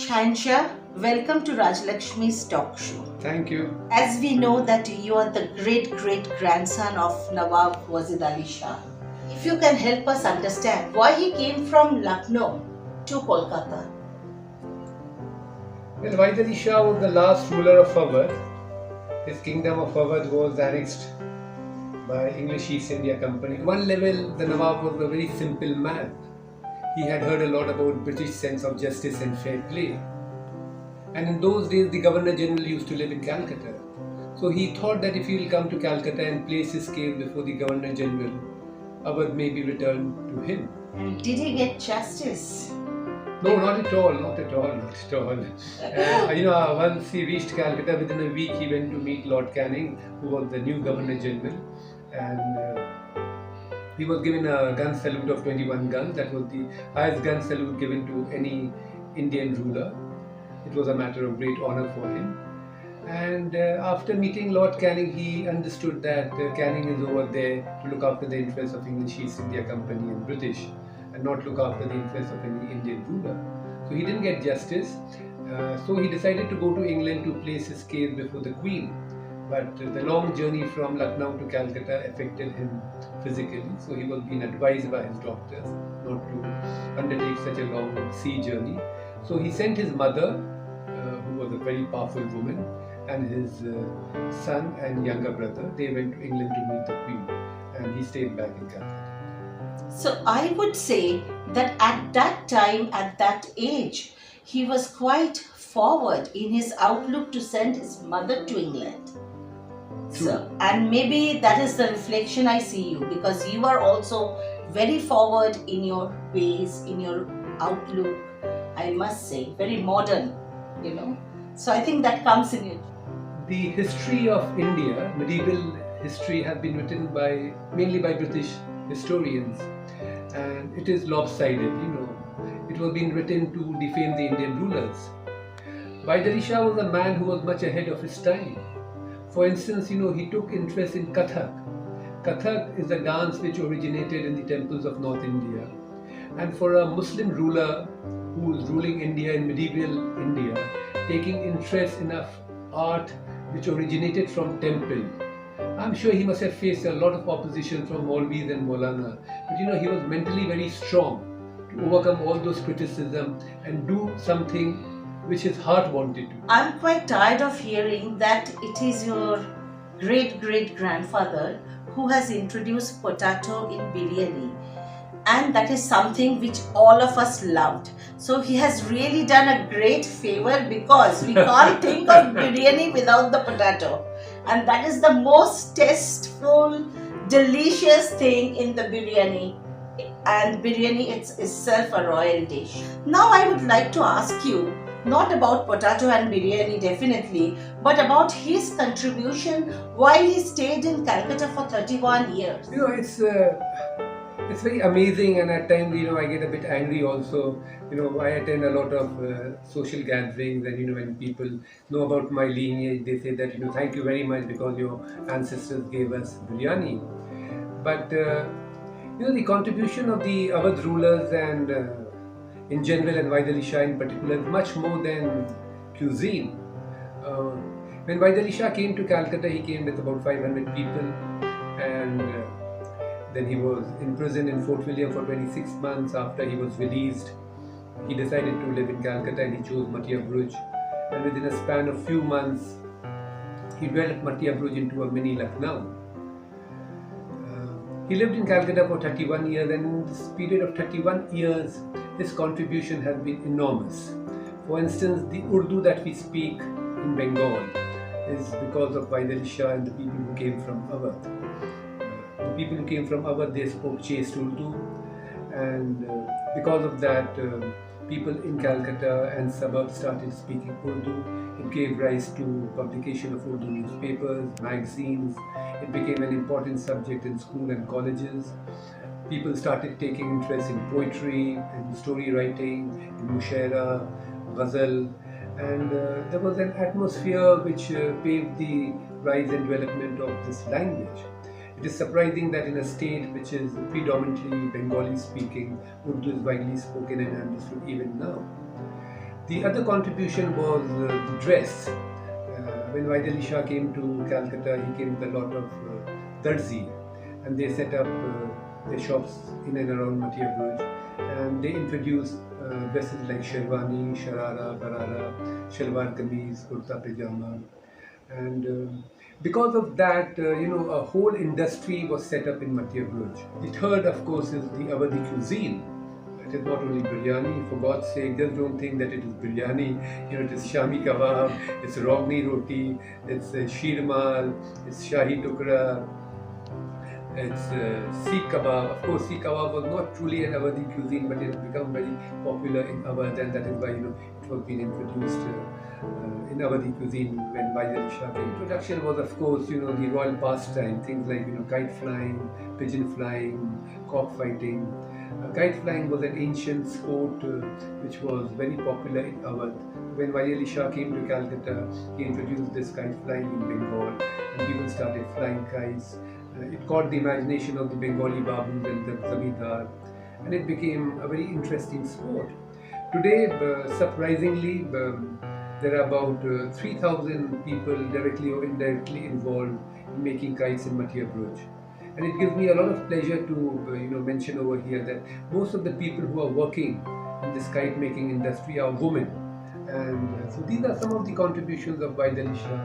Shahenshah, welcome to Rajlakshmi's talk show. Thank you. As we know that you are the great-great-grandson of Nawab Wajid Ali Shah, if you can help us understand why he came from Lucknow to Kolkata. Well, Wajid Ali Shah was the last ruler of Awadh. His kingdom of Awadh was annexed by English East India Company. At one level, the Nawab was a very simple man. He had heard a lot about British sense of justice and fair play. And in those days, the Governor General used to live in Calcutta. So he thought that if he will come to Calcutta and place his case before the Governor General, Awadh may be returned to him. And did he get justice? No, not at all. Once he reached Calcutta, within a week he went to meet Lord Canning, who was the new Governor General, and he was given a gun salute of 21 guns. That was the highest gun salute given to any Indian ruler. It was a matter of great honor for him. And after meeting Lord Canning, he understood that Canning is over there to look after the interests of English East India Company and British, and not look after the interests of any Indian ruler. So he didn't get justice. So he decided to go to England to place his case before the Queen. But the long journey from Lucknow to Calcutta affected him physically. So he was being advised by his doctors not to undertake such a long sea journey. So he sent his mother, who was a very powerful woman, and his son and younger brother. They went to England to meet the Queen, and he stayed back in Calcutta. So I would say that at that time, at that age, he was quite forward in his outlook to send his mother to England. So, and maybe that is the reflection I see you, because you are also very forward in your ways, in your outlook, I must say, very modern, So I think that comes in it. The history of India, medieval history, has been written mainly by British historians, and it is lopsided, It was being written to defame the Indian rulers. Wajid Ali Shah was a man who was much ahead of his time. For instance, he took interest in Kathak. Kathak is a dance which originated in the temples of North India. And for a Muslim ruler who was ruling India in medieval India, taking interest in art which originated from temple, I'm sure he must have faced a lot of opposition from Maulvis and Maulana. But he was mentally very strong to overcome all those criticism and do something which his heart wanted to. I'm quite tired of hearing that it is your great-great-grandfather who has introduced potato in biryani, and that is something which all of us loved. So he has really done a great favor, because we can't think of biryani without the potato, and that is the most tasteful, delicious thing in the biryani. And biryani is itself a royal dish. Now I would like to ask you, not about potato and biryani definitely, but about his contribution while he stayed in Calcutta for 31 years. It's very amazing, and at times, I get a bit angry also. I attend a lot of social gatherings, and when people know about my lineage, they say that, thank you very much because your ancestors gave us biryani. But, the contribution of the Awadh rulers and in general, and Wajid Ali Shah in particular, is much more than cuisine. When Wajid Ali Shah came to Calcutta, he came with about 500 people, and then he was imprisoned in Fort William for 26 months. After he was released, he decided to live in Calcutta, and he chose Matia Bruj. And within a span of few months, he developed Matia Bruj into a mini Lucknow. He lived in Calcutta for 31 years, and in this period of 31 years, his contribution has been enormous. For instance, the Urdu that we speak in Bengal is because of Wajid Ali Shah and the people who came from Awadh. The people who came from Awadh, they spoke chaste Urdu, and because of that, people in Calcutta and suburbs started speaking Urdu. It gave rise to publication of Urdu newspapers, magazines. It became an important subject in school and colleges. People started taking interest in poetry, in story writing, in mushaira, ghazal, and there was an atmosphere which paved the rise and development of this language. It is surprising that in a state which is predominantly Bengali speaking, Urdu is widely spoken and understood even now. The other contribution was the dress. When Wajid Ali Shah came to Calcutta, he came with a lot of darzi, and they set up their shops in and around Matiya Bhuj, and they introduced dresses like sherwani, sharara, barara, shalwar kameez, kurta pajama, and because of that, a whole industry was set up in Madhya Pradesh. The third, of course, is the Awadhi cuisine. It is not only biryani, for God's sake, just don't think that it is biryani. It is shami kebab, it's rogni roti, it's sheermal, it's shahi tukra, it's seekh kebab. Of course, seekh kebab was not truly an Awadhi cuisine, but it has become very popular in Awadh, and that is why it was being introduced in Awadhi cuisine when Wajid Ali Shah came. Introduction was, of course, the royal pastime, things like kite flying, pigeon flying, cock fighting. Kite flying was an ancient sport which was very popular in Awadh. When Wajid Ali Shah came to Calcutta, he introduced this kite flying in Bengal, and people started flying kites. It caught the imagination of the Bengali babus and the zamindar, and it became a very interesting sport. Today, surprisingly, there are about 3,000 people directly or indirectly involved in making kites in Madhya Pradesh. And it gives me a lot of pleasure to mention over here that most of the people who are working in this kite making industry are women. And so these are some of the contributions of Wajid Ali Shah.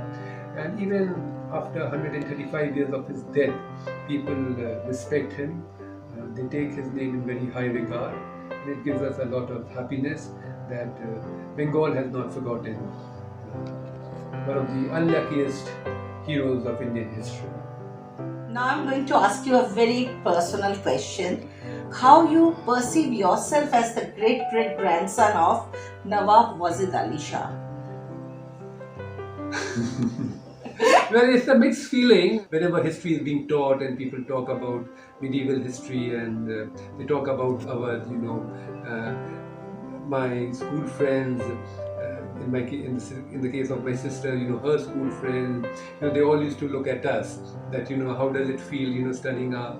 And even after 135 years of his death, people respect him. They take his name in very high regard. And it gives us a lot of happiness that Bengal has not forgotten one of the unluckiest heroes of Indian history. Now I'm going to ask you a very personal question. How you perceive yourself as the great-great-grandson of Nawab Wajid Ali Shah? Well, it's a mixed feeling whenever history is being taught and people talk about medieval history and they talk about Awadh, my school friends, in the case of my sister, her school friends, they all used to look at us that, how does it feel, studying our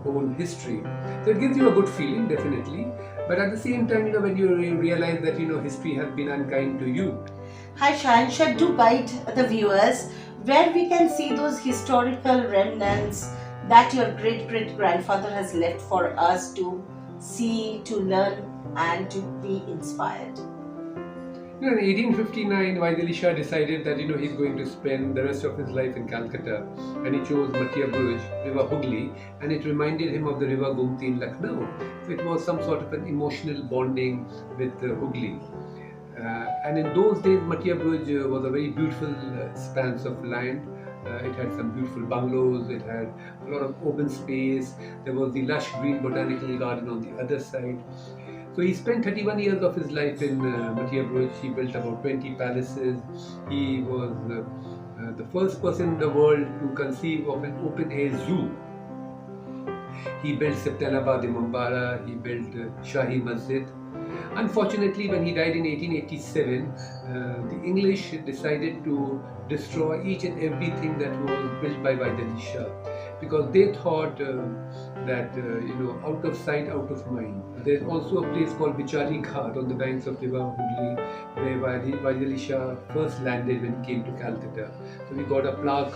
own history. So it gives you a good feeling, definitely. But at the same time, when you realize that, history has been unkind to you. Hi Shahenshah, do guide the viewers where we can see those historical remnants that your great-great-grandfather has left for us to see, to learn and to be inspired. In 1859, Wajid Ali Shah decided that he's going to spend the rest of his life in Calcutta, and he chose Matiya Bhuj, River Hooghly, and it reminded him of the River Gomti in Lucknow. So it was some sort of an emotional bonding with Hooghly. And in those days, Matiya Bhuj was a very beautiful expanse of land. It had some beautiful bungalows, it had a lot of open space, there was the lush green botanical garden on the other side. So he spent 31 years of his life in Madhya Pradesh. He built about 20 palaces. He was the first person in the world to conceive of an open-air zoo. He built Septanabad Imambara, he built Shahi Masjid. Unfortunately, when he died in 1887, the English decided to destroy each and everything that was built by Wajid Ali Shah, because they thought that out of sight, out of mind. There's also a place called Bichari Ghat on the banks of River Hooghly, where Wajid Ali Shah first landed when he came to Calcutta. So we got a plaque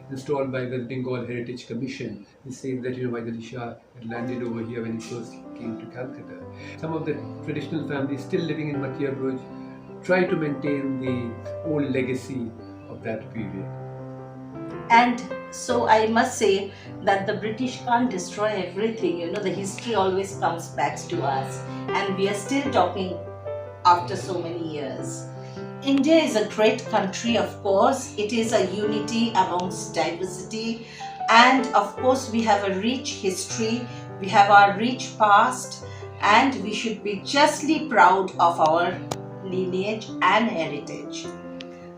installed by the Bengal Heritage Commission. It says that Wajid Ali Shah had landed over here when he first came to Calcutta. Some of the traditional families still living in Madhya Pradesh try to maintain the old legacy of that period. And so I must say that the British can't destroy everything. The history always comes back to us, and we are still talking after so many years. India is a great country, of course. It is a unity amongst diversity, and of course we have a rich history, we have our rich past, and we should be justly proud of our lineage and heritage.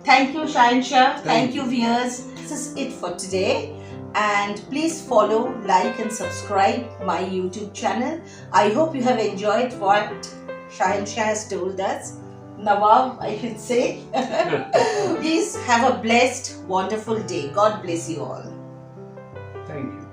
Thank you, Shahenshah. Thank you, viewers. This is it for today. And please follow, like and subscribe my YouTube channel. I hope you have enjoyed what Shahenshah has told us. Nawab, I should say. Please have a blessed, wonderful day. God bless you all. Thank you.